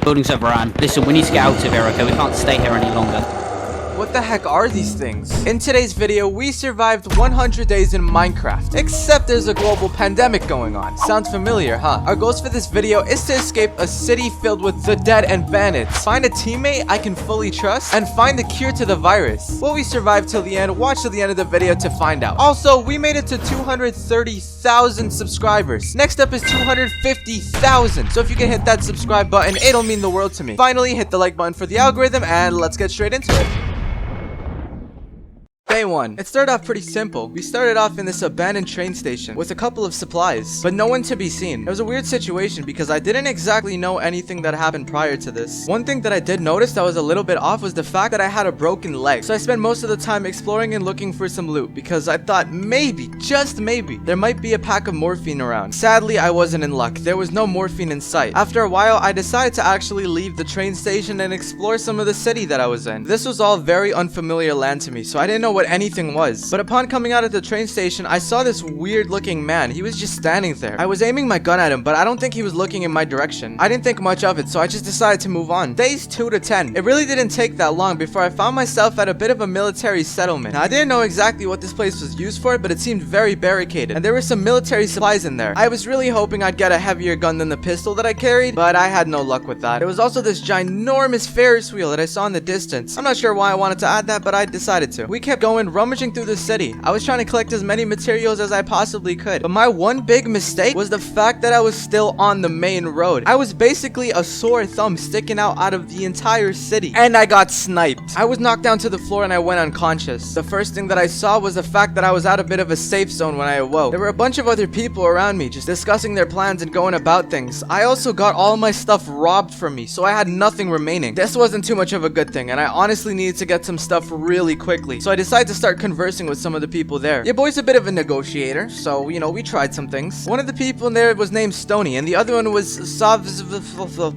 Building's overrun. Listen, we need to get out of here, okay? We can't stay here any longer. What the heck are these things? In today's video, we survived 100 days in Minecraft, except there's a global pandemic going on. Sounds familiar, huh? Our goals for this video is to escape a city filled with the dead and bandits, find a teammate I can fully trust, and find the cure to the virus. Will we survive till the end? Watch till the end of the video to find out. Also, we made it to 230,000 subscribers. Next up is 250,000. So if you can hit that subscribe button, it'll mean the world to me. Finally, hit the like button for the algorithm, and let's get straight into it. Day 1. It started off pretty simple. We started off in this abandoned train station with a couple of supplies, but no one to be seen. It was a weird situation because I didn't exactly know anything that happened prior to this. One thing that I did notice that was a little bit off was the fact that I had a broken leg. So I spent most of the time exploring and looking for some loot because I thought maybe, just maybe, there might be a pack of morphine around. Sadly, I wasn't in luck. There was no morphine in sight. After a while, I decided to actually leave the train station and explore some of the city that I was in. This was all very unfamiliar land to me, so I didn't know what anything was. But upon coming out of the train station, I saw this weird looking man. He was just standing there. I was aiming my gun at him, but I don't think he was looking in my direction. I didn't think much of it, so I just decided to move on. Days 2 to 10. It really didn't take that long before I found myself at a bit of a military settlement. Now, I didn't know exactly what this place was used for, but it seemed very barricaded, and there were some military supplies in there. I was really hoping I'd get a heavier gun than the pistol that I carried, but I had no luck with that. There was also this ginormous Ferris wheel that I saw in the distance. I'm not sure why I wanted to add that, but I decided to. We kept going, rummaging through the city. I was trying to collect as many materials as I possibly could, but my one big mistake was the fact that I was still on the main road. I was basically a sore thumb sticking out of the entire city, and I got sniped. I was knocked down to the floor and I went unconscious. The first thing that I saw was the fact that I was out a bit of a safe zone when I awoke. There were a bunch of other people around me just discussing their plans and going about things. I also got all my stuff robbed from me, so I had nothing remaining. This wasn't too much of a good thing, and I honestly needed to get some stuff really quickly, so I decided to start conversing with some of the people there. Your boy's a bit of a negotiator, so you know, we tried some things. One of the people in there was named Stony, and the other one was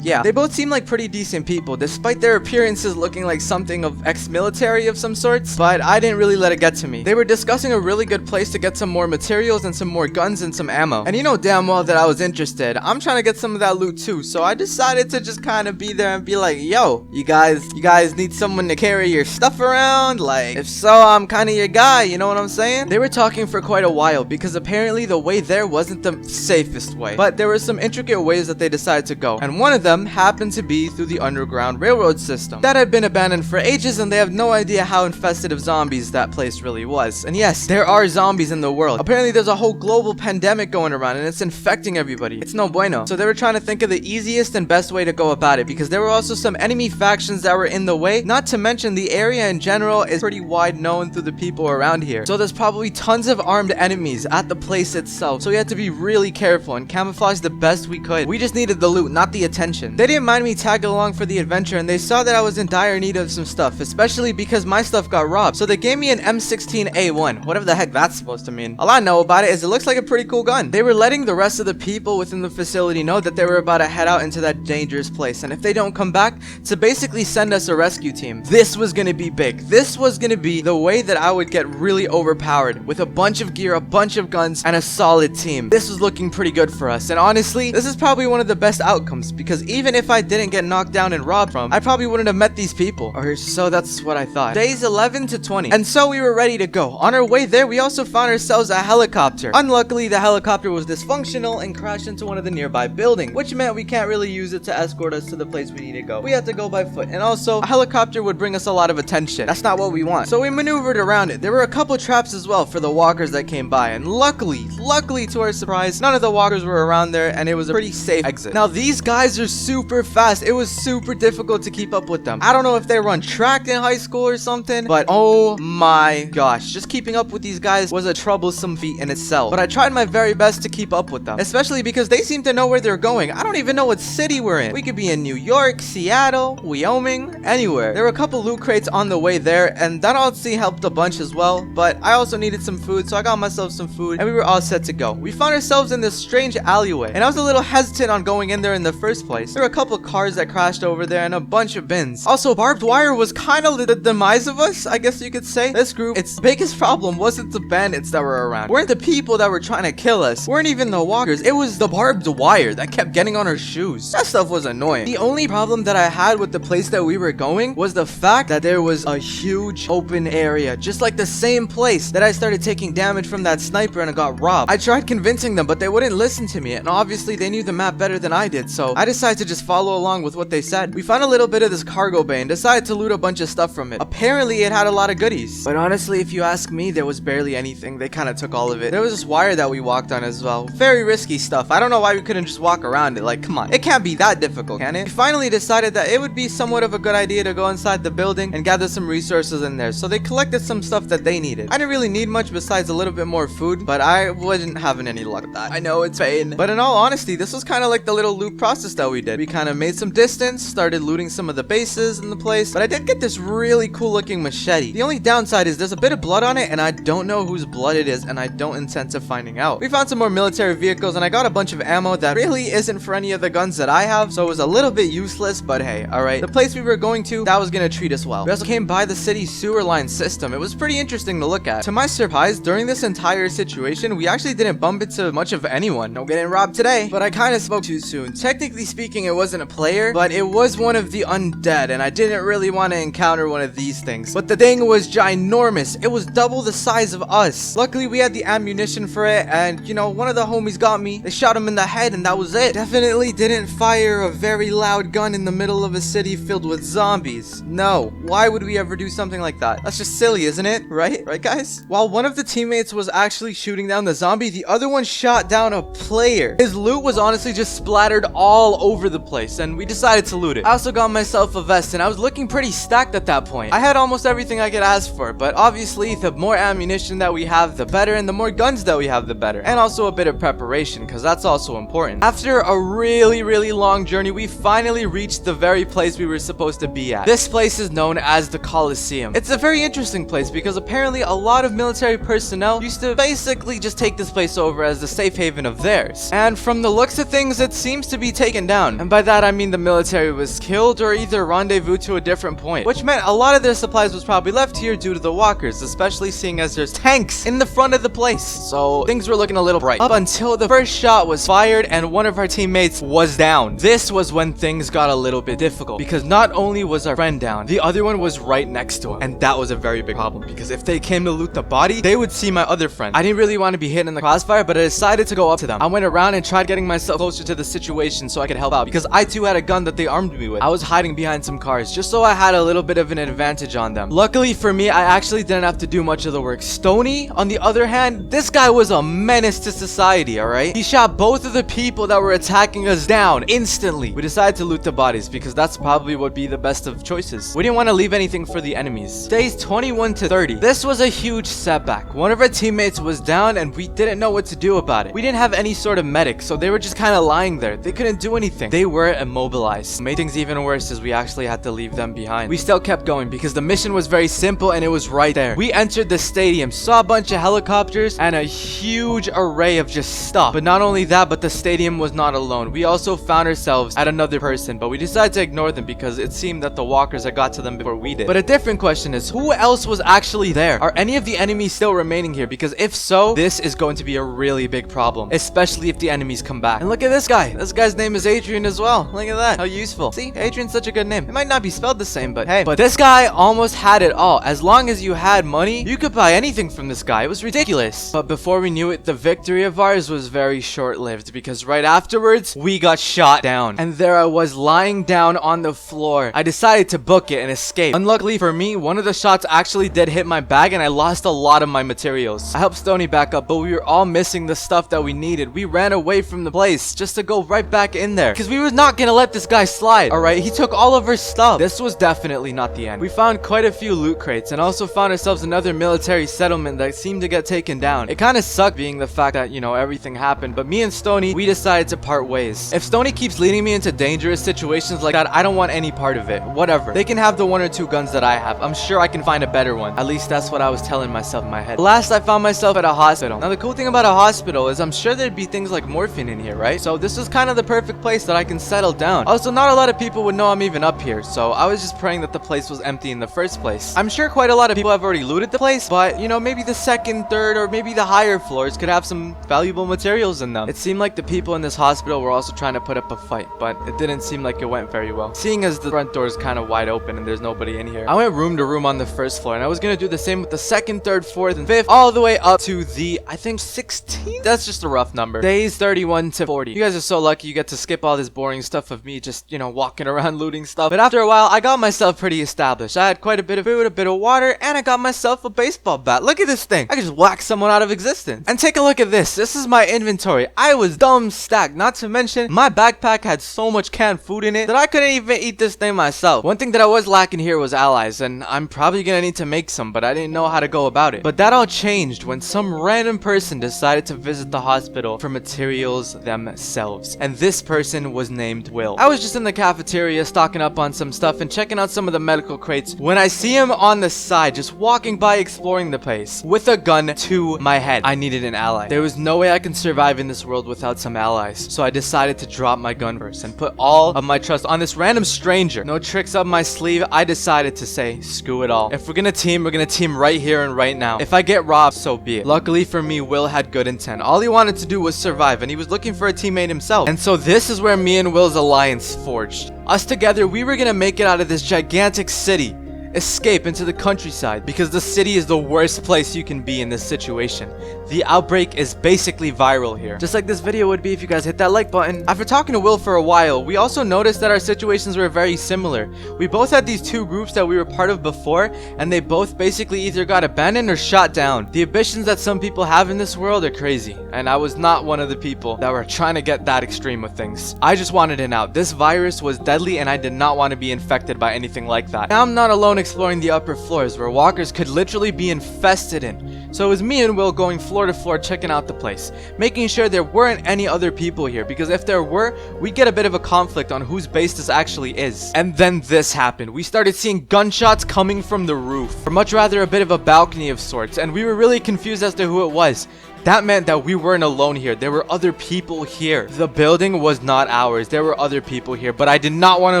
yeah, they both seemed like pretty decent people, despite their appearances looking like something of ex-military of some sorts, but I didn't really let it get to me. They were discussing a really good place to get some more materials and some more guns and some ammo, and you know damn well that I was interested. I'm trying to get some of that loot too, so I decided to just kind of be there and be like, yo, you guys need someone to carry your stuff around? Like, if so, I'm kind of your guy, you know what I'm saying? They were talking for quite a while because apparently the way there wasn't the safest way, but there were some intricate ways that they decided to go, and one of them happened to be through the underground railroad system that had been abandoned for ages, and they have no idea how infested of zombies that place really was. And yes, there are zombies in the world. Apparently there's a whole global pandemic going around and it's infecting everybody. It's no bueno. So they were trying to think of the easiest and best way to go about it, because there were also some enemy factions that were in the way, not to mention the area in general is pretty wide known through the people around here. So there's probably tons of armed enemies at the place itself, so we had to be really careful and camouflage the best we could. We just needed the loot, not the attention. They didn't mind me tagging along for the adventure, and they saw that I was in dire need of some stuff, especially because my stuff got robbed, so they gave me an M16A1, whatever the heck that's supposed to mean. All I know about it is it looks like a pretty cool gun. They were letting the rest of the people within the facility know that they were about to head out into that dangerous place, and if they don't come back, to basically send us a rescue team. This was gonna be big. This was gonna be the way that I would get really overpowered with a bunch of gear, a bunch of guns, and a solid team. This was looking pretty good for us, and honestly, this is probably one of the best outcomes, because even if I didn't get knocked down and robbed from, I probably wouldn't have met these people, or so that's what I thought. Days 11 to 20, and so we were ready to go. On our way there, we also found ourselves a helicopter. Unluckily, the helicopter was dysfunctional and crashed into one of the nearby buildings, which meant we can't really use it to escort us to the place we need to go. We had to go by foot, and also, a helicopter would bring us a lot of attention. That's not what we want. So we maneuvered around it. There were a couple traps as well for the walkers that came by, and luckily to our surprise, none of the walkers were around there, and it was a pretty safe exit. Now, these guys are super fast. It was super difficult to keep up with them. I don't know if they run track in high school or something, but oh my gosh, just keeping up with these guys was a troublesome feat in itself. But I tried my very best to keep up with them, especially because they seem to know where they're going. I don't even know what city we're in. We could be in New York, Seattle, Wyoming, anywhere. There were a couple loot crates on the way there, and that honestly helped helped a bunch as well, but I also needed some food, so I got myself some food, and we were all set to go. We found ourselves in this strange alleyway, and I was a little hesitant on going in there in the first place. There were a couple cars that crashed over there and a bunch of bins. Also, barbed wire was kind of the demise of us, I guess you could say. This group, its biggest problem wasn't the bandits that were around, weren't the people that were trying to kill us, weren't even the walkers. It was the barbed wire that kept getting on our shoes. That stuff was annoying. The only problem that I had with the place that we were going was the fact that there was a huge open area, just like the same place that I started taking damage from that sniper and I got robbed. I tried convincing them, but they wouldn't listen to me, and obviously they knew the map better than I did, so I decided to just follow along with what they said. We found a little bit of this cargo bay and decided to loot a bunch of stuff from it. Apparently it had a lot of goodies, but honestly, if you ask me, there was barely anything. They kind of took all of it. There was this wire that we walked on as well. Very risky stuff. I don't know why we couldn't just walk around it. Like, come on, it can't be that difficult, can it? We finally decided that it would be somewhat of a good idea to go inside the building and gather some resources in there, so they collected some stuff that they needed. I didn't really need much besides a little bit more food, but I wasn't having any luck with that. I know it's pain, but in all honesty, this was kind of like the little loot process that we did. We kind of made some distance, started looting some of the bases in the place, but I did get this really cool looking machete. The only downside is there's a bit of blood on it, and I don't know whose blood it is, and I don't intend to finding out. We found some more military vehicles, and I got a bunch of ammo that really isn't for any of the guns that I have, so it was a little bit useless, but hey, alright. The place we were going to, that was gonna treat us well. We also came by the city sewer line system. It was pretty interesting to look at. To my surprise, during this entire situation, we actually didn't bump into much of anyone. No getting robbed today, but I kind of spoke too soon. Technically speaking, it wasn't a player, but it was one of the undead, and I didn't really want to encounter one of these things. But the thing was ginormous. It was double the size of us. Luckily, we had the ammunition for it, and you know, one of the homies got me. They shot him in the head, and that was it. Definitely didn't fire a very loud gun in the middle of a city filled with zombies. No. Why would we ever do something like that? That's just silly, isn't it? Right? Right, guys? While one of the teammates was actually shooting down the zombie, the other one shot down a player. His loot was honestly just splattered all over the place, and we decided to loot it. I also got myself a vest, and I was looking pretty stacked at that point. I had almost everything I could ask for, but obviously, the more ammunition that we have, the better, and the more guns that we have, the better. And also a bit of preparation, because that's also important. After a really long journey, we finally reached the very place we were supposed to be at. This place is known as the Coliseum. It's a very interesting place because apparently a lot of military personnel used to basically just take this place over as the safe haven of theirs. And from the looks of things, it seems to be taken down. And by that, I mean the military was killed or either rendezvous to a different point, which meant a lot of their supplies was probably left here due to the walkers, especially seeing as there's tanks in the front of the place. So things were looking a little bright up until the first shot was fired and one of our teammates was down. This was when things got a little bit difficult because not only was our friend down, the other one was right next to him, and that was a very big problem because if they came to loot the body, they would see my other friend. I didn't really want to be hit in the crossfire, but I decided to go up to them. I went around and tried getting myself closer to the situation so I could help out because I too had a gun that they armed me with. I was hiding behind some cars just so I had a little bit of an advantage on them. Luckily for me, I actually didn't have to do much of the work. Stony, on the other hand, this guy was a menace to society, alright? He shot both of the people that were attacking us down instantly. We decided to loot the bodies because that's probably what would be the best of choices. We didn't want to leave anything for the enemies. Days 21 to 30. This was a huge setback. One of our teammates was down and we didn't know what to do about it. We didn't have any sort of medic, so they were just kind of lying there. They couldn't do anything. They were immobilized. Made things even worse as we actually had to leave them behind. We still kept going because the mission was very simple and it was right there. We entered the stadium, saw a bunch of helicopters and a huge array of just stuff. But not only that, but the stadium was not alone. We also found ourselves at another person, but we decided to ignore them because it seemed that the walkers had got to them before we did. But a different question is, who else was actually there? Are any of the enemies still remaining here? Because if so, this is going to be a really big problem, especially if the enemies come back. And look at this guy. This guy's name is Adrian as well. Look at that. How useful. See, Adrian's such a good name. It might not be spelled the same, but hey. But this guy almost had it all. As long as you had money, you could buy anything from this guy. It was ridiculous. But before we knew it, the victory of ours was very short-lived because right afterwards, we got shot down. And there I was lying down on the floor. I decided to book it and escape. Unluckily for me, one of the shots actually did hit my bag and I lost a lot of my materials. I helped Stony back up, but we were all missing the stuff that we needed. We ran away from the place just to go right back in there because we were not gonna let this guy slide. Alright, he took all of our stuff. This was definitely not the end. We found quite a few loot crates and also found ourselves another military settlement that seemed to get taken down. It kind of sucked being the fact that, you know, everything happened, but me and Stony, we decided to part ways. If Stony keeps leading me into dangerous situations like that, I don't want any part of it. Whatever. They can have the 1 or 2 guns that I have. I'm sure I can find a better one. At least that's what I was telling myself in my head. Last, I found myself at a hospital. Now, the cool thing about a hospital is I'm sure there'd be things like morphine in here, right? So this is kind of the perfect place that I can settle down. Also, not a lot of people would know I'm even up here, so I was just praying that the place was empty in the first place. I'm sure quite a lot of people have already looted the place, but, you know, maybe the second, third, or maybe the higher floors could have some valuable materials in them. It seemed like the people in this hospital were also trying to put up a fight, but it didn't seem like it went very well, seeing as the front door is kind of wide open and there's nobody in here. I went room to room on the first floor, and I was gonna do the same with the second, third, fourth, and fifth, all the way up to the, I think, 16th? That's just a rough number. Days 31 to 40. You guys are so lucky you get to skip all this boring stuff of me just, you know, walking around looting stuff. But after a while, I got myself pretty established. I had quite a bit of food, a bit of water, and I got myself a baseball bat. Look at this thing. I could just whack someone out of existence. And take a look at this. This is my inventory. I was dumb stacked. Not to mention, my backpack had so much canned food in it that I couldn't even eat this thing myself. One thing that I was lacking here was allies, and I'm probably gonna need to make some, but I didn't know how to go about it. But that all changed when some random person decided to visit the hospital for materials themselves. And this person was named Will. I was just in the cafeteria stocking up on some stuff and checking out some of the medical crates when I see him on the side, just walking by exploring the place with a gun to my head. I needed an ally. There was no way I can survive in this world without some allies. So I decided to drop my gun first and put all of my trust on this random stranger. No tricks up my sleeve. I decided to say, screw it all. If we're gonna team right here and right now. If I get robbed, so be it. Luckily for me, Will had good intent. All he wanted to do was survive, and he was looking for a teammate himself. And so this is where me and Will's alliance forged. Us together, we were gonna make it out of this gigantic city. Escape into the countryside, because the city is the worst place you can be in this situation. The outbreak is basically viral here, just like this video would be if you guys hit that like button. After talking to Will for a while, we also noticed that our situations were very similar. We both had these two groups that we were part of before, and they both basically either got abandoned or shot down. The ambitions that some people have in this world are crazy, and I was not one of the people that were trying to get that extreme with things. I just wanted an out. This virus was deadly, and I did not want to be infected by anything like that. Now I'm not alone exploring the upper floors where walkers could literally be infested in. So it was me and Will going floor to floor checking out the place, making sure there weren't any other people here, because if there were, we'd get a bit of a conflict on whose base this actually is. And then this happened. We started seeing gunshots coming from the roof, or much rather a bit of a balcony of sorts, and we were really confused as to who it was. That meant that we weren't alone here. There were other people here. The building was not ours. There were other people here, but I did not want to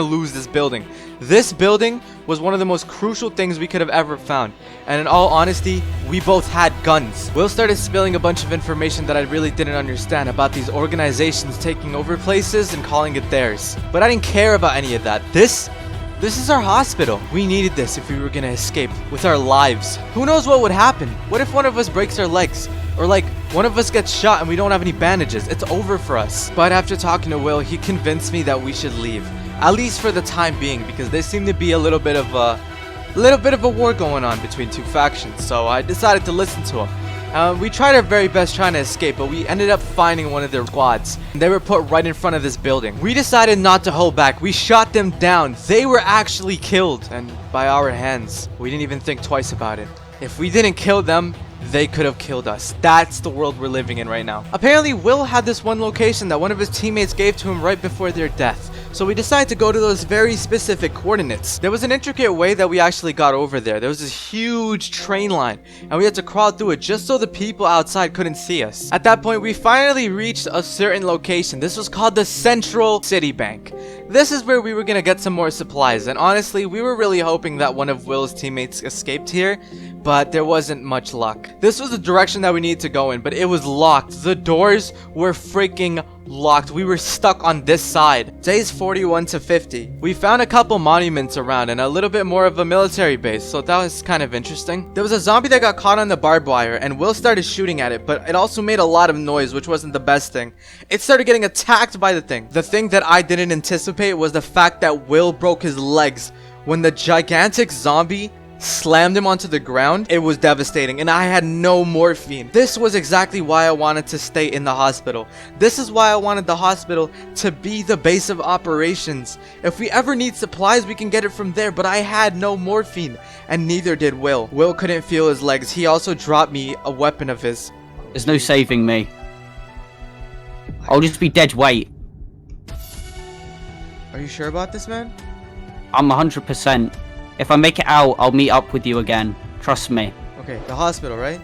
lose this building. This building was one of the most crucial things we could have ever found. And in all honesty, we both had guns. Will started spilling a bunch of information that I really didn't understand about these organizations taking over places and calling it theirs. But I didn't care about any of that. This is our hospital. We needed this if we were gonna escape with our lives. Who knows what would happen? What if one of us breaks our legs? Or like, one of us gets shot and we don't have any bandages? It's over for us. But after talking to Will, he convinced me that we should leave. At least for the time being, because there seemed to be a little bit of a war going on between two factions. So I decided to listen to him. We tried our very best trying to escape, but we ended up finding one of their squads. They were put right in front of this building. We decided not to hold back. We shot them down. They were actually killed, and by our hands. We didn't even think twice about it. If we didn't kill them, they could have killed us. That's the world we're living in right now. Apparently, Will had this one location that one of his teammates gave to him right before their death. So we decided to go to those very specific coordinates. There was an intricate way that we actually got over there. There was this huge train line, and we had to crawl through it just so the people outside couldn't see us. At that point, we finally reached a certain location. This was called the Central City Bank. This is where we were gonna get some more supplies, and honestly, we were really hoping that one of Will's teammates escaped here, but there wasn't much luck. This was the direction that we needed to go in, but it was locked. The doors were freaking locked. We were stuck on this side. Days 41 to 50. We found a couple monuments around and a little bit more of a military base, so that was kind of interesting. There was a zombie that got caught on the barbed wire, and Will started shooting at it, but it also made a lot of noise, which wasn't the best thing. It started getting attacked by the thing. The thing that I didn't anticipate was the fact that Will broke his legs. When the gigantic zombie slammed him onto the ground, it was devastating, and I had no morphine. This was exactly why I wanted to stay in the hospital. This is why I wanted the hospital to be the base of operations. If we ever need supplies, we can get it from there, but I had no morphine, and neither did Will. Will couldn't feel his legs. He also dropped me a weapon of his. There's no saving me. I'll just be dead weight. Are you sure about this, man? I'm 100%. If I make it out, I'll meet up with you again. Trust me. Okay, the hospital, right?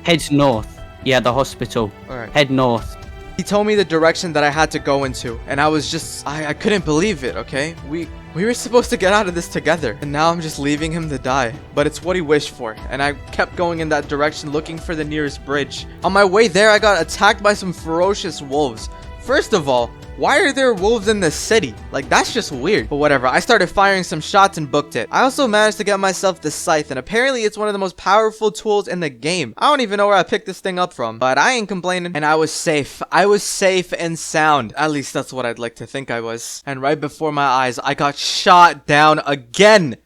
Head north. Yeah, the hospital. Alright. Head north. He told me the direction that I had to go into, and I was just, I couldn't believe it, okay? We were supposed to get out of this together, and now I'm just leaving him to die. But it's what he wished for, and I kept going in that direction looking for the nearest bridge. On my way there, I got attacked by some ferocious wolves. First of all, why are there wolves in the city? Like, that's just weird. But whatever, I started firing some shots and booked it. I also managed to get myself this scythe, and apparently it's one of the most powerful tools in the game. I don't even know where I picked this thing up from, but I ain't complaining. And I was safe. I was safe and sound. At least that's what I'd like to think I was. And right before my eyes, I got shot down again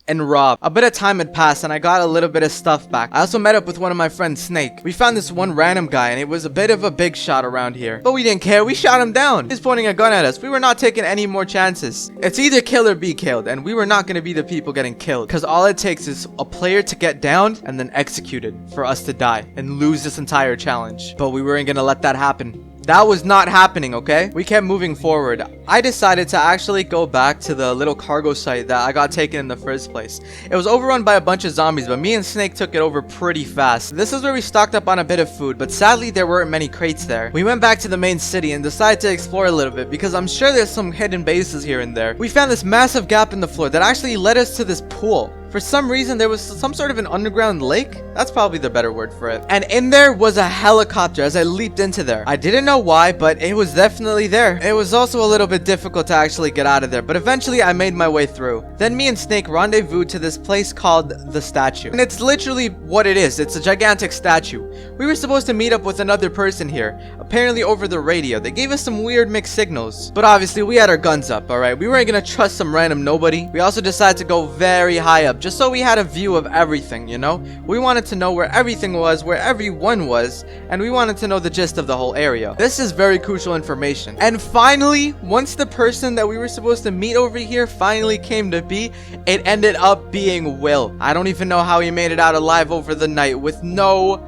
and robbed. A bit of time had passed and I got a little bit of stuff back. I also met up with one of my friends, Snake. We found this one random guy and it was a bit of a big shot around here. But we didn't care, we shot him down. He's pointing a gun at us. We were not taking any more chances. It's either kill or be killed, and we were not going to be the people getting killed. Because all it takes is a player to get downed and then executed for us to die and lose this entire challenge. But we weren't going to let that happen. That was not happening, okay? We kept moving forward. I decided to actually go back to the little cargo site that I got taken in the first place. It was overrun by a bunch of zombies, but me and Snake took it over pretty fast. This is where we stocked up on a bit of food, but sadly there weren't many crates there. We went back to the main city and decided to explore a little bit because I'm sure there's some hidden bases here and there. We found this massive gap in the floor that actually led us to this pool. For some reason, there was some sort of an underground lake. That's probably the better word for it. And in there was a helicopter as I leaped into there. I didn't know why, but it was definitely there. It was also a little bit difficult to actually get out of there, but eventually I made my way through. Then me and Snake rendezvoused to this place called the statue. And it's literally what it is. It's a gigantic statue. We were supposed to meet up with another person here, apparently over the radio. They gave us some weird mixed signals. But obviously we had our guns up, alright? We weren't gonna trust some random nobody. We also decided to go very high up, just so we had a view of everything, you know? We wanted to know where everything was, where everyone was, and we wanted to know the gist of the whole area. This is very crucial information. And finally, once the person that we were supposed to meet over here finally came to be, it ended up being Will. I don't even know how he made it out alive over the night with no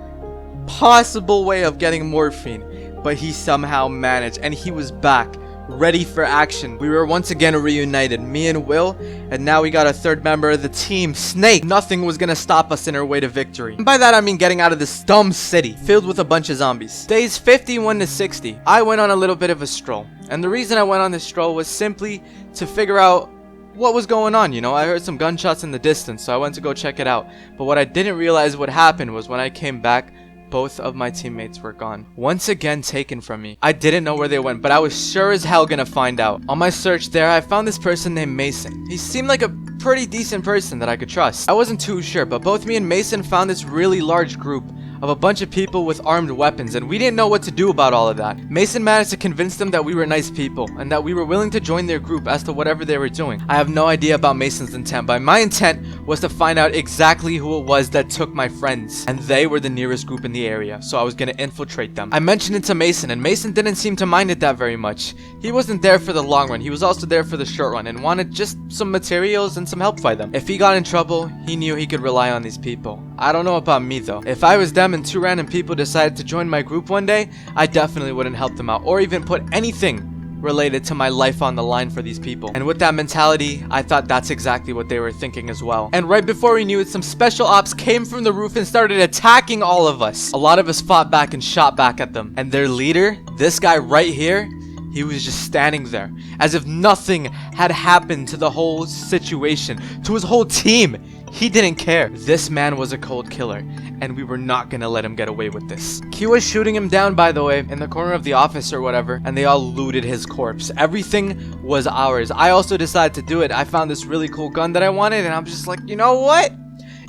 possible way of getting morphine, but he somehow managed, and he was back, ready for action. We were once again reunited, me and Will, and now we got a third member of the team, Snake. Nothing was gonna stop us in our way to victory. And by that I mean getting out of this dumb city filled with a bunch of zombies. Days 51 to 60, I went on a little bit of a stroll, and the reason I went on this stroll was simply to figure out what was going on. You know, I heard some gunshots in the distance, so I went to go check it out. But what I didn't realize what happened was when I came back, both of my teammates were gone. Once again taken from me. I didn't know where they went, but I was sure as hell gonna find out. On my search there, I found this person named Mason. He seemed like a pretty decent person that I could trust. I wasn't too sure, but both me and Mason found this really large group of a bunch of people with armed weapons, and we didn't know what to do about all of that. Mason managed to convince them that we were nice people and that we were willing to join their group as to whatever they were doing. I have no idea about Mason's intent, but my intent was to find out exactly who it was that took my friends, and they were the nearest group in the area, so I was gonna infiltrate them. I mentioned it to Mason, and Mason didn't seem to mind it that very much. He wasn't there for the long run, he was also there for the short run and wanted just some materials and some help by them. If he got in trouble, he knew he could rely on these people. I don't know about me though. If I was them and two random people decided to join my group one day, I definitely wouldn't help them out or even put anything related to my life on the line for these people. And with that mentality, I thought that's exactly what they were thinking as well. And right before we knew it, some special ops came from the roof and started attacking all of us. A lot of us fought back and shot back at them. And their leader, this guy right here, he was just standing there as if nothing had happened to the whole situation, to his whole team. He didn't care. This man was a cold killer, and we were not gonna let him get away with this. Q was shooting him down, by the way, in the corner of the office or whatever, and they all looted his corpse. Everything was ours. I also decided to do it. I found this really cool gun that I wanted, and I'm just like, you know what?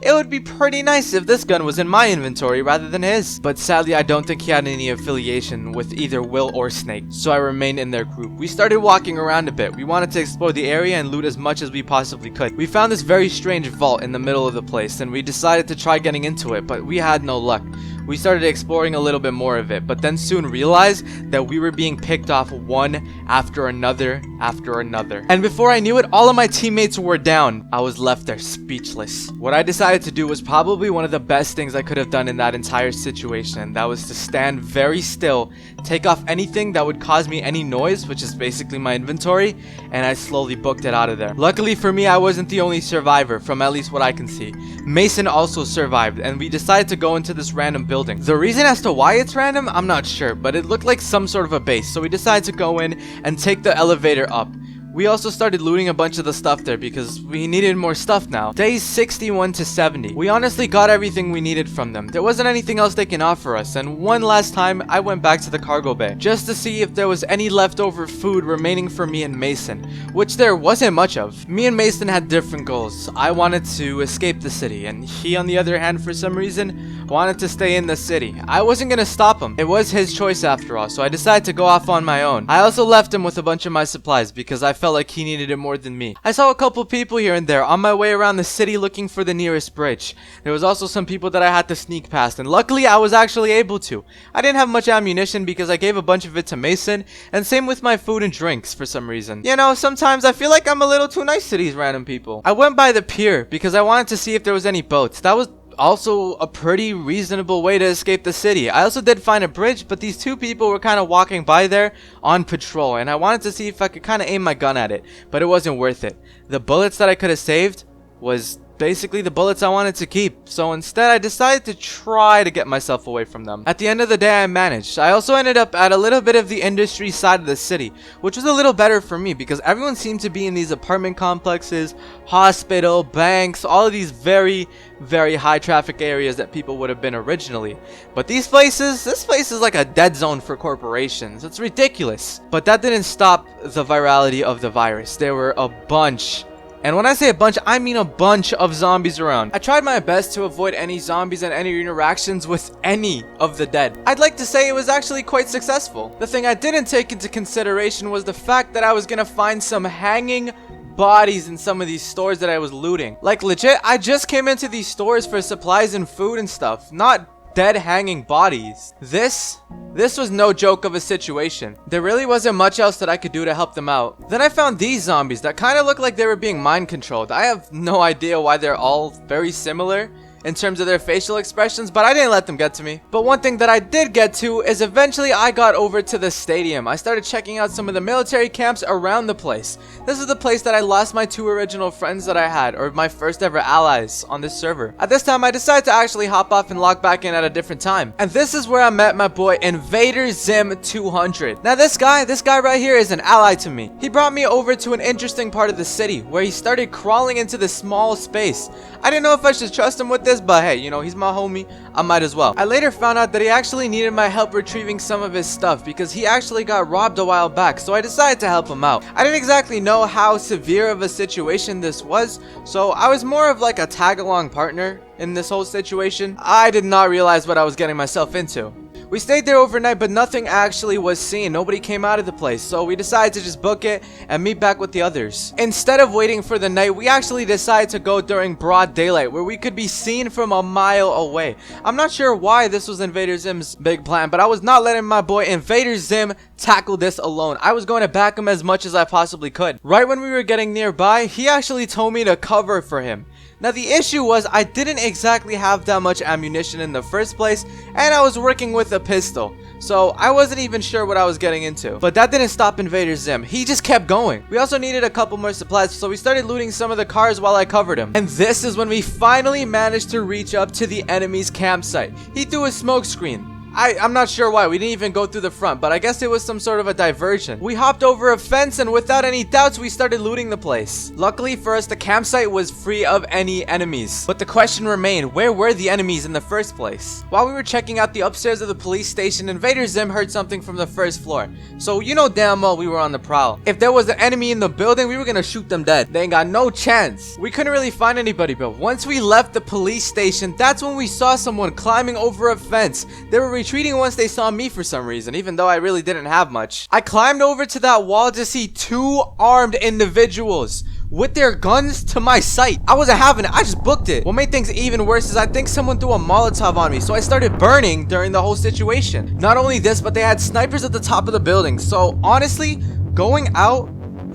It would be pretty nice if this gun was in my inventory rather than his. But sadly, I don't think he had any affiliation with either Will or Snake, so I remained in their group. We started walking around a bit. We wanted to explore the area and loot as much as we possibly could. We found this very strange vault in the middle of the place, and we decided to try getting into it, but we had no luck. we started exploring a little bit more of it, but then soon realized that we were being picked off one after another after another. And before I knew it, all of my teammates were down. I was left there speechless. What I decided to do was probably one of the best things I could have done in that entire situation. That was to stand very still, take off anything that would cause me any noise, which is basically my inventory, and I slowly booked it out of there. Luckily for me, I wasn't the only survivor, from at least what I can see. Mason also survived, and we decided to go into this random building. The reason as to why it's random, I'm not sure, but it looked like some sort of a base, so we decided to go in and take the elevator up. We also started looting a bunch of the stuff there because we needed more stuff now. Days 61 to 70. We honestly got everything we needed from them. There wasn't anything else they can offer us, and one last time I went back to the cargo bay just to see if there was any leftover food remaining for me and Mason, which there wasn't much of. Me and Mason had different goals. I wanted to escape the city, and he on the other hand, for some reason, wanted to stay in the city. I wasn't gonna stop him. It was his choice after all, so I decided to go off on my own. I also left him with a bunch of my supplies because I felt like he needed it more than me. I saw a couple people here and there on my way around the city looking for the nearest bridge. There was also some people that I had to sneak past, and luckily I was actually able to. I didn't have much ammunition because I gave a bunch of it to Mason, and same with my food and drinks for some reason. You know, sometimes I feel like I'm a little too nice to these random people. I went by the pier because I wanted to see if there was any boats. That was also a pretty reasonable way to escape the city. I also did find a bridge, but these two people were kind of walking by there on patrol, and I wanted to see if I could kind of aim my gun at it, but it wasn't worth it. The bullets that I could have saved was basically the bullets I wanted to keep, so instead I decided to try to get myself away from them. At the end of the day, I managed. I also ended up at a little bit of the industry side of the city, which was a little better for me because everyone seemed to be in these apartment complexes, hospital, banks, all of these very high traffic areas that people would have been originally. But this place is like a dead zone for corporations. It's ridiculous. But that didn't stop the virality of the virus. There were a bunch, and when I say a bunch, I mean a bunch of zombies around. I tried my best to avoid any zombies and any interactions with any of the dead. I'd like to say it was actually quite successful. The thing I didn't take into consideration was the fact that I was gonna find some hanging bodies in some of these stores that I was looting. Like legit, I just came into these stores for supplies and food and stuff, not dead hanging bodies. This was no joke of a situation. There really wasn't much else that I could do to help them out. Then I found these zombies that kind of looked like they were being mind controlled. I have no idea why they're all very similar in terms of their facial expressions, but I didn't let them get to me. But one thing that I did get to is eventually I got over to the stadium. I started checking out some of the military camps around the place. This is the place that I lost my two original friends that I had, or my first ever allies on this server. At this time, I decided to actually hop off and log back in at a different time. And this is where I met my boy Invader Zim 200. Now this guy right here is an ally to me. He brought me over to an interesting part of the city where he started crawling into this small space. I didn't know if I should trust him with this, but hey, you know, he's my homie, I might as well. I later found out that he actually needed my help retrieving some of his stuff because he actually got robbed a while back, so I decided to help him out. I didn't exactly know how severe of a situation this was, so I was more of like a tag-along partner in this whole situation. I did not realize what I was getting myself into. We stayed there overnight, but nothing actually was seen. Nobody came out of the place, so we decided to just book it and meet back with the others. Instead of waiting for the night, we actually decided to go during broad daylight, where we could be seen from a mile away. I'm not sure why this was Invader Zim's big plan, but I was not letting my boy Invader Zim tackle this alone. I was going to back him as much as I possibly could. Right when we were getting nearby, he actually told me to cover for him. Now the issue was I didn't exactly have that much ammunition in the first place, and I was working with a pistol, so I wasn't even sure what I was getting into. But that didn't stop Invader Zim. He just kept going. We also needed a couple more supplies, so we started looting some of the cars while I covered him. And this is when we finally managed to reach up to the enemy's campsite. He threw a smoke screen. I'm not sure why. We didn't even go through the front, but I guess it was some sort of a diversion. We hopped over a fence, and without any doubts, we started looting the place. Luckily for us, the campsite was free of any enemies. But the question remained, where were the enemies in the first place? While we were checking out the upstairs of the police station, Invader Zim heard something from the first floor. So you know damn well we were on the prowl. If there was an enemy in the building, we were gonna shoot them dead. They ain't got no chance. We couldn't really find anybody, but once we left the police station, that's when we saw someone climbing over a fence. They were retreating once they saw me for some reason, even though I really didn't have much. I climbed over to that wall to see two armed individuals. with their guns to my site. I wasn't having it. I just booked it. What made things even worse is I think someone threw a Molotov on me, so I started burning during the whole situation. Not only this, but they had snipers at the top of the building. So honestly, going out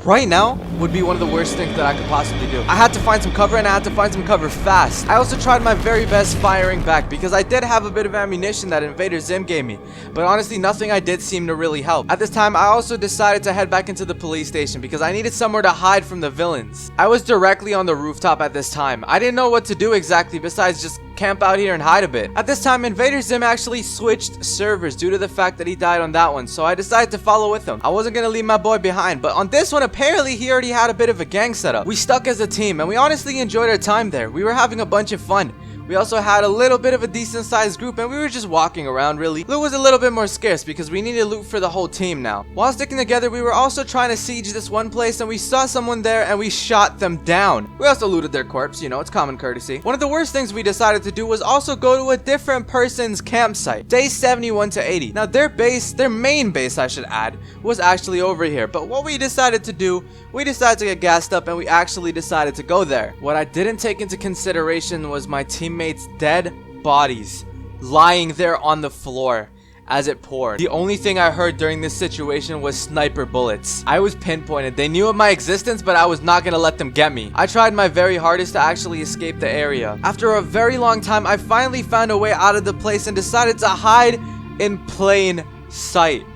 right now would be one of the worst things that I could possibly do. I had to find some cover, and I had to find some cover fast. I also tried my very best firing back because I did have a bit of ammunition that Invader Zim gave me, but honestly nothing I did seemed to really help. At this time, I also decided to head back into the police station because I needed somewhere to hide from the villains. I was directly on the rooftop at this time. I didn't know what to do exactly besides just camp out here and hide a bit. At this time, Invader Zim actually switched servers due to the fact that he died on that one, so I decided to follow with him. I wasn't gonna leave my boy behind, but on this one, apparently he already had a bit of a gang setup. We stuck as a team, and we honestly enjoyed our time there. We were having a bunch of fun. We also had a little bit of a decent sized group, and we were just walking around really. Loot was a little bit more scarce because we needed loot for the whole team now. While sticking together, we were also trying to siege this one place, and we saw someone there and we shot them down. We also looted their corpse, you know, it's common courtesy. One of the worst things we decided to do was also go to a different person's campsite. Day 71 to 80. Now their base, their main base I should add, was actually over here. But what we decided to do, we decided to get gassed up and we actually decided to go there. What I didn't take into consideration was my teammates' dead bodies lying there on the floor as it poured. The only thing I heard during this situation was sniper bullets. I was pinpointed. They knew of my existence, but I was not gonna let them get me. I tried my very hardest to actually escape the area. After a very long time, I finally found a way out of the place and decided to hide in plain sight.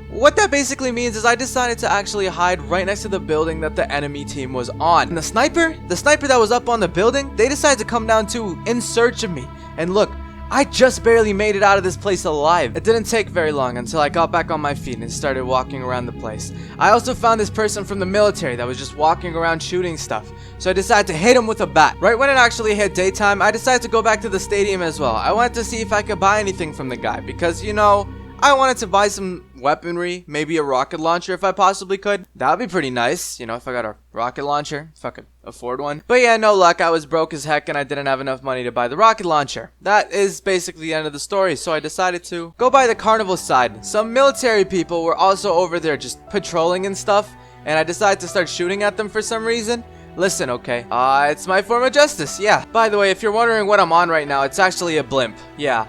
What that basically means is I decided to actually hide right next to the building that the enemy team was on. And the sniper that was up on the building, they decided to come down too in search of me. And look, I just barely made it out of this place alive. It didn't take very long until I got back on my feet and started walking around the place. I also found this person from the military that was just walking around shooting stuff. So I decided to hit him with a bat. Right when it actually hit daytime, I decided to go back to the stadium as well. I wanted to see if I could buy anything from the guy because, you know, I wanted to buy some weaponry, maybe a rocket launcher if I possibly could. That would be pretty nice, you know, if I got a rocket launcher, if I could afford one. But yeah, no luck. I was broke as heck and I didn't have enough money to buy the rocket launcher. That is basically the end of the story, so I decided to go by the carnival side. Some military people were also over there just patrolling and stuff, and I decided to start shooting at them for some reason. Listen, okay, it's my form of justice, yeah. By the way, if you're wondering what I'm on right now, it's actually a blimp. Yeah,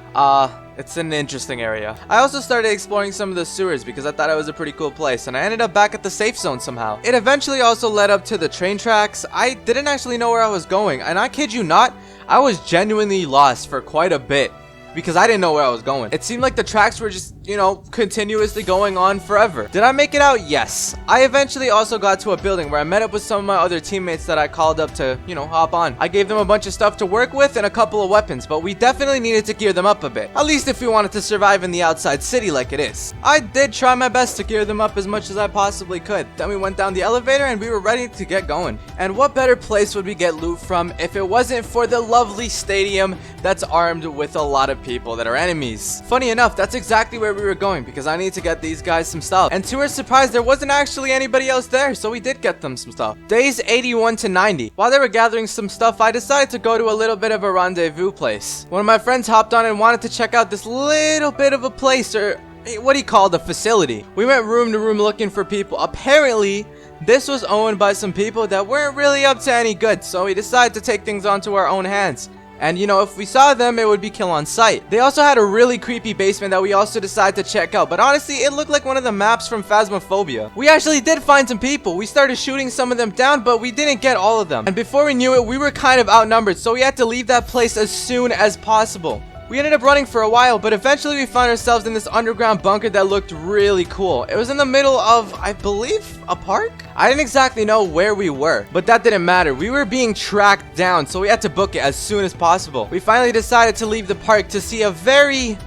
it's an interesting area. I also started exploring some of the sewers because I thought it was a pretty cool place, and I ended up back at the safe zone somehow. It eventually also led up to the train tracks. I didn't actually know where I was going, and I kid you not, I was genuinely lost for quite a bit because I didn't know where I was going. It seemed like the tracks were just, you know, continuously going on forever. Did I make it out? Yes. I eventually also got to a building where I met up with some of my other teammates that I called up to, you know, hop on. I gave them a bunch of stuff to work with and a couple of weapons, but we definitely needed to gear them up a bit. At least if we wanted to survive in the outside city like it is. I did try my best to gear them up as much as I possibly could. Then we went down the elevator and we were ready to get going. And what better place would we get loot from if it wasn't for the lovely stadium that's armed with a lot of people that are enemies. Funny enough, that's exactly where we were going because I need to get these guys some stuff. And to our surprise, there wasn't actually anybody else there, so we did get them some stuff. Days 81 to 90. While they were gathering some stuff, I decided to go to a little bit of a rendezvous place. One of my friends hopped on and wanted to check out this little bit of a place, or what do you call the facility? We went room to room looking for people. Apparently, this was owned by some people that weren't really up to any good, so we decided to take things onto our own hands. And you know, if we saw them, it would be kill on sight. They also had a really creepy basement that we also decided to check out, but honestly, it looked like one of the maps from Phasmophobia. We actually did find some people. We started shooting some of them down, but we didn't get all of them. And before we knew it, we were kind of outnumbered, so we had to leave that place as soon as possible. We ended up running for a while, but eventually we found ourselves in this underground bunker that looked really cool. It was in the middle of, I believe, a park? I didn't exactly know where we were, but that didn't matter. We were being tracked down, so we had to book it as soon as possible. We finally decided to leave the park to see a very,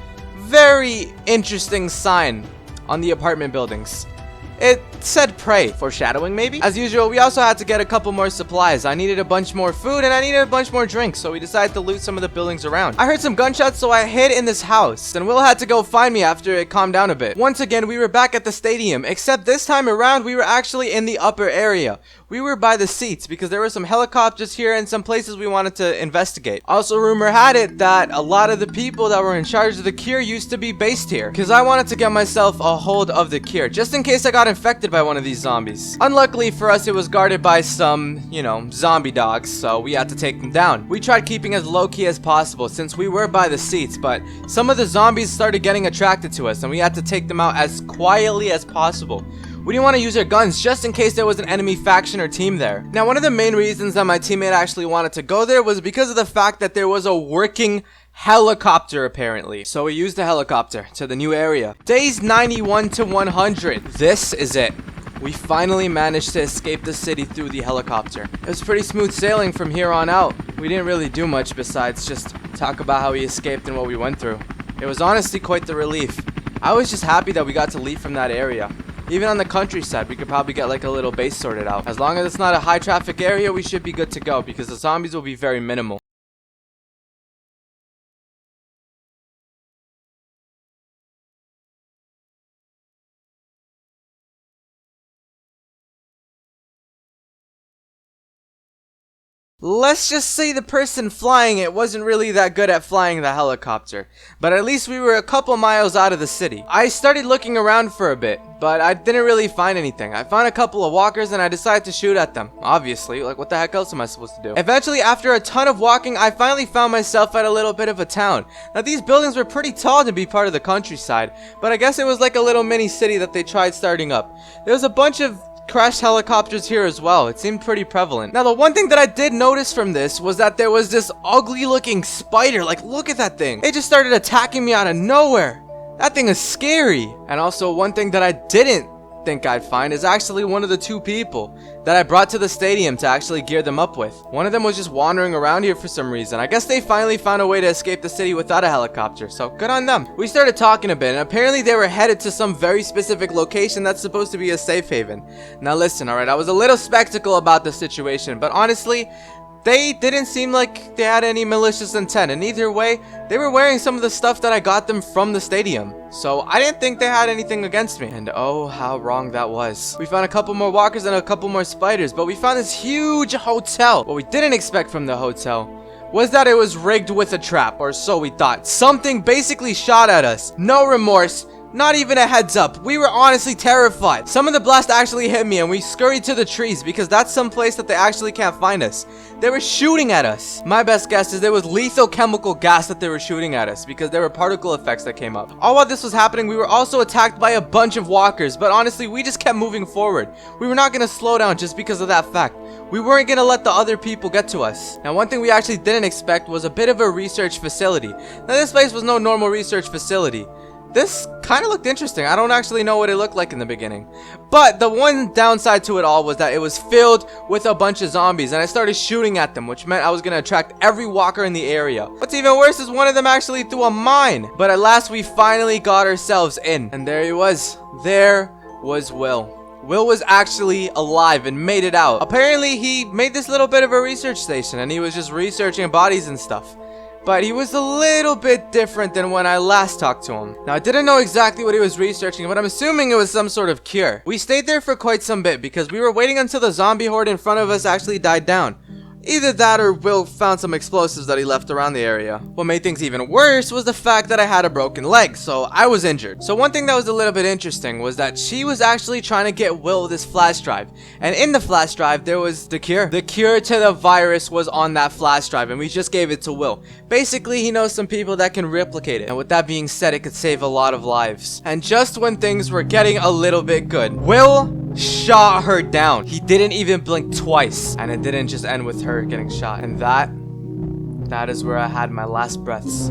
very interesting sign on the apartment buildings. It said pray, foreshadowing maybe? As usual, we also had to get a couple more supplies. I needed a bunch more food and I needed a bunch more drinks, so we decided to loot some of the buildings around. I heard some gunshots, so I hid in this house, and Will had to go find me after it calmed down a bit. Once again, we were back at the stadium, except this time around, we were actually in the upper area. We were by the seats because there were some helicopters here and some places we wanted to investigate. Also, rumor had it that a lot of the people that were in charge of the cure used to be based here, because I wanted to get myself a hold of the cure, just in case I got infected by one of these zombies. Unluckily for us, it was guarded by some, you know, zombie dogs, so we had to take them down. We tried keeping as low-key as possible since we were by the seats, but some of the zombies started getting attracted to us and we had to take them out as quietly as possible. We didn't want to use our guns just in case there was an enemy faction or team there. Now, one of the main reasons that my teammate actually wanted to go there was because of the fact that there was a working helicopter apparently. So we used the helicopter to the new area. Days 91 to 100. This is it. We finally managed to escape the city through the helicopter. It was pretty smooth sailing from here on out. We didn't really do much besides just talk about how we escaped and what we went through. It was honestly quite the relief. I was just happy that we got to leave from that area. Even on the countryside, we could probably get like a little base sorted out. As long as it's not a high traffic area, we should be good to go because the zombies will be very minimal. Let's just say the person flying it wasn't really that good at flying the helicopter, but at least we were a couple miles out of the city. I started looking around for a bit, but I didn't really find anything. I found a couple of walkers and I decided to shoot at them. Obviously, like what the heck else am I supposed to do? Eventually, after a ton of walking, I finally found myself at a little bit of a town. Now, these buildings were pretty tall to be part of the countryside, but I guess it was like a little mini city that they tried starting up. There was a bunch of crashed helicopters here as well. It seemed pretty prevalent. Now, the one thing that I did notice from this was that there was this ugly looking spider. Like, look at that thing. It just started attacking me out of nowhere. That thing is scary. And also, one thing that I didn't think I'd find is actually one of the two people that I brought to the stadium to actually gear them up with. One of them was just wandering around here for some reason. I guess they finally found a way to escape the city without a helicopter, so good on them. We started talking a bit, and apparently they were headed to some very specific location that's supposed to be a safe haven. Now listen, alright, I was a little skeptical about the situation, but honestly, they didn't seem like they had any malicious intent, and either way, they were wearing some of the stuff that I got them from the stadium. So I didn't think they had anything against me, and oh, how wrong that was. We found a couple more walkers and a couple more spiders, but we found this huge hotel. What we didn't expect from the hotel was that it was rigged with a trap, or so we thought. Something basically shot at us. No remorse. Not even a heads up. We were honestly terrified. Some of the blast actually hit me and we scurried to the trees because that's some place that they actually can't find us. They were shooting at us. My best guess is there was lethal chemical gas that they were shooting at us because there were particle effects that came up. All while this was happening, we were also attacked by a bunch of walkers, but honestly, we just kept moving forward. We were not going to slow down just because of that fact. We weren't going to let the other people get to us. Now, one thing we actually didn't expect was a bit of a research facility. Now, this place was no normal research facility. This kind of looked interesting. I don't actually know what it looked like in the beginning. But the one downside to it all was that it was filled with a bunch of zombies. And I started shooting at them, which meant I was going to attract every walker in the area. What's even worse is one of them actually threw a mine. But at last we finally got ourselves in. And there he was. There was Will. Will was actually alive and made it out. Apparently he made this little bit of a research station. And he was just researching bodies and stuff. But he was a little bit different than when I last talked to him. Now, I didn't know exactly what he was researching, but I'm assuming it was some sort of cure. We stayed there for quite some bit because we were waiting until the zombie horde in front of us actually died down. Either that or Will found some explosives that he left around the area. What made things even worse was the fact that I had a broken leg, so I was injured. So one thing that was a little bit interesting was that she was actually trying to get Will this flash drive. And in the flash drive, there was the cure. The cure to the virus was on that flash drive, and we just gave it to Will. Basically, he knows some people that can replicate it. And with that being said, it could save a lot of lives. And just when things were getting a little bit good, Will shot her down. He didn't even blink twice, and it didn't just end with her getting shot. And that is where I had my last breaths.